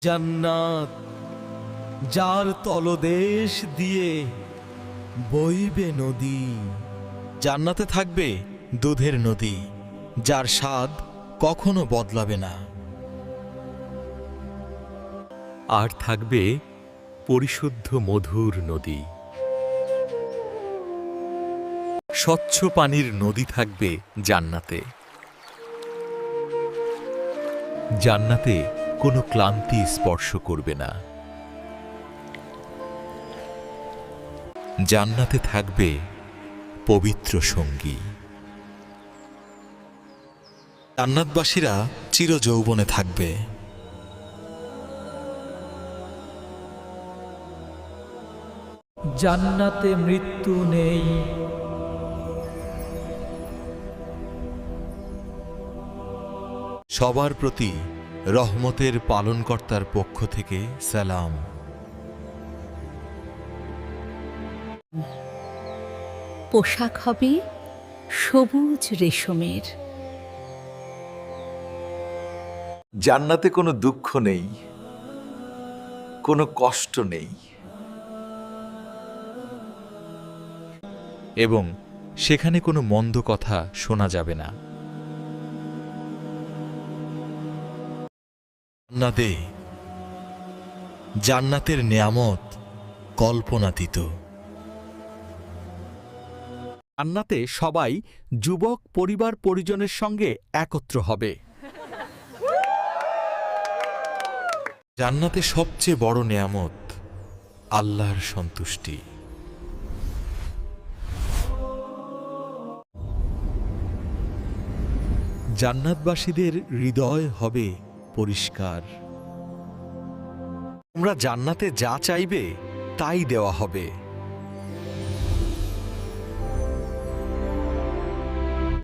জান্নাত যার তলদেশ দিয়ে বইবে নদী। জান্নাতে থাকবে দুধের নদী, যার স্বাদ কখনো বদলাবে না। আর থাকবে পরিশুদ্ধ মধুর নদী। স্বচ্ছ পানির নদী থাকবে জান্নাতে। জান্নাতে কোনো ক্লান্তি স্পর্শ করবে না। জান্নাতে থাকবে পবিত্র সঙ্গী। জান্নাতবাসীরা চিরযৌবনে থাকবে। জান্নাতে মৃত্যু নেই। সবার প্রতি রহমতের পালনকর্তার পক্ষ থেকে সালাম। পোশাক হবে সবুজ রেশমের। জান্নাতে কোনো দুঃখ নেই, কোনো কষ্ট নেই। এবং সেখানে কোনো মন্দ কথা শোনা যাবে না। জান্নাতে জান্নাতের নেয়ামত কল্পনাতীত। জান্নাতে সবাই যুবক পরিবার পরিজনের সঙ্গে একত্র হবে। জান্নাতে সবচেয়ে বড় নেয়ামত আল্লাহর সন্তুষ্টি। জান্নাতবাসীদের হৃদয় হবে পরিষ্কার। তোমরা জান্নাতে যা চাইবে তাই দেওয়া হবে।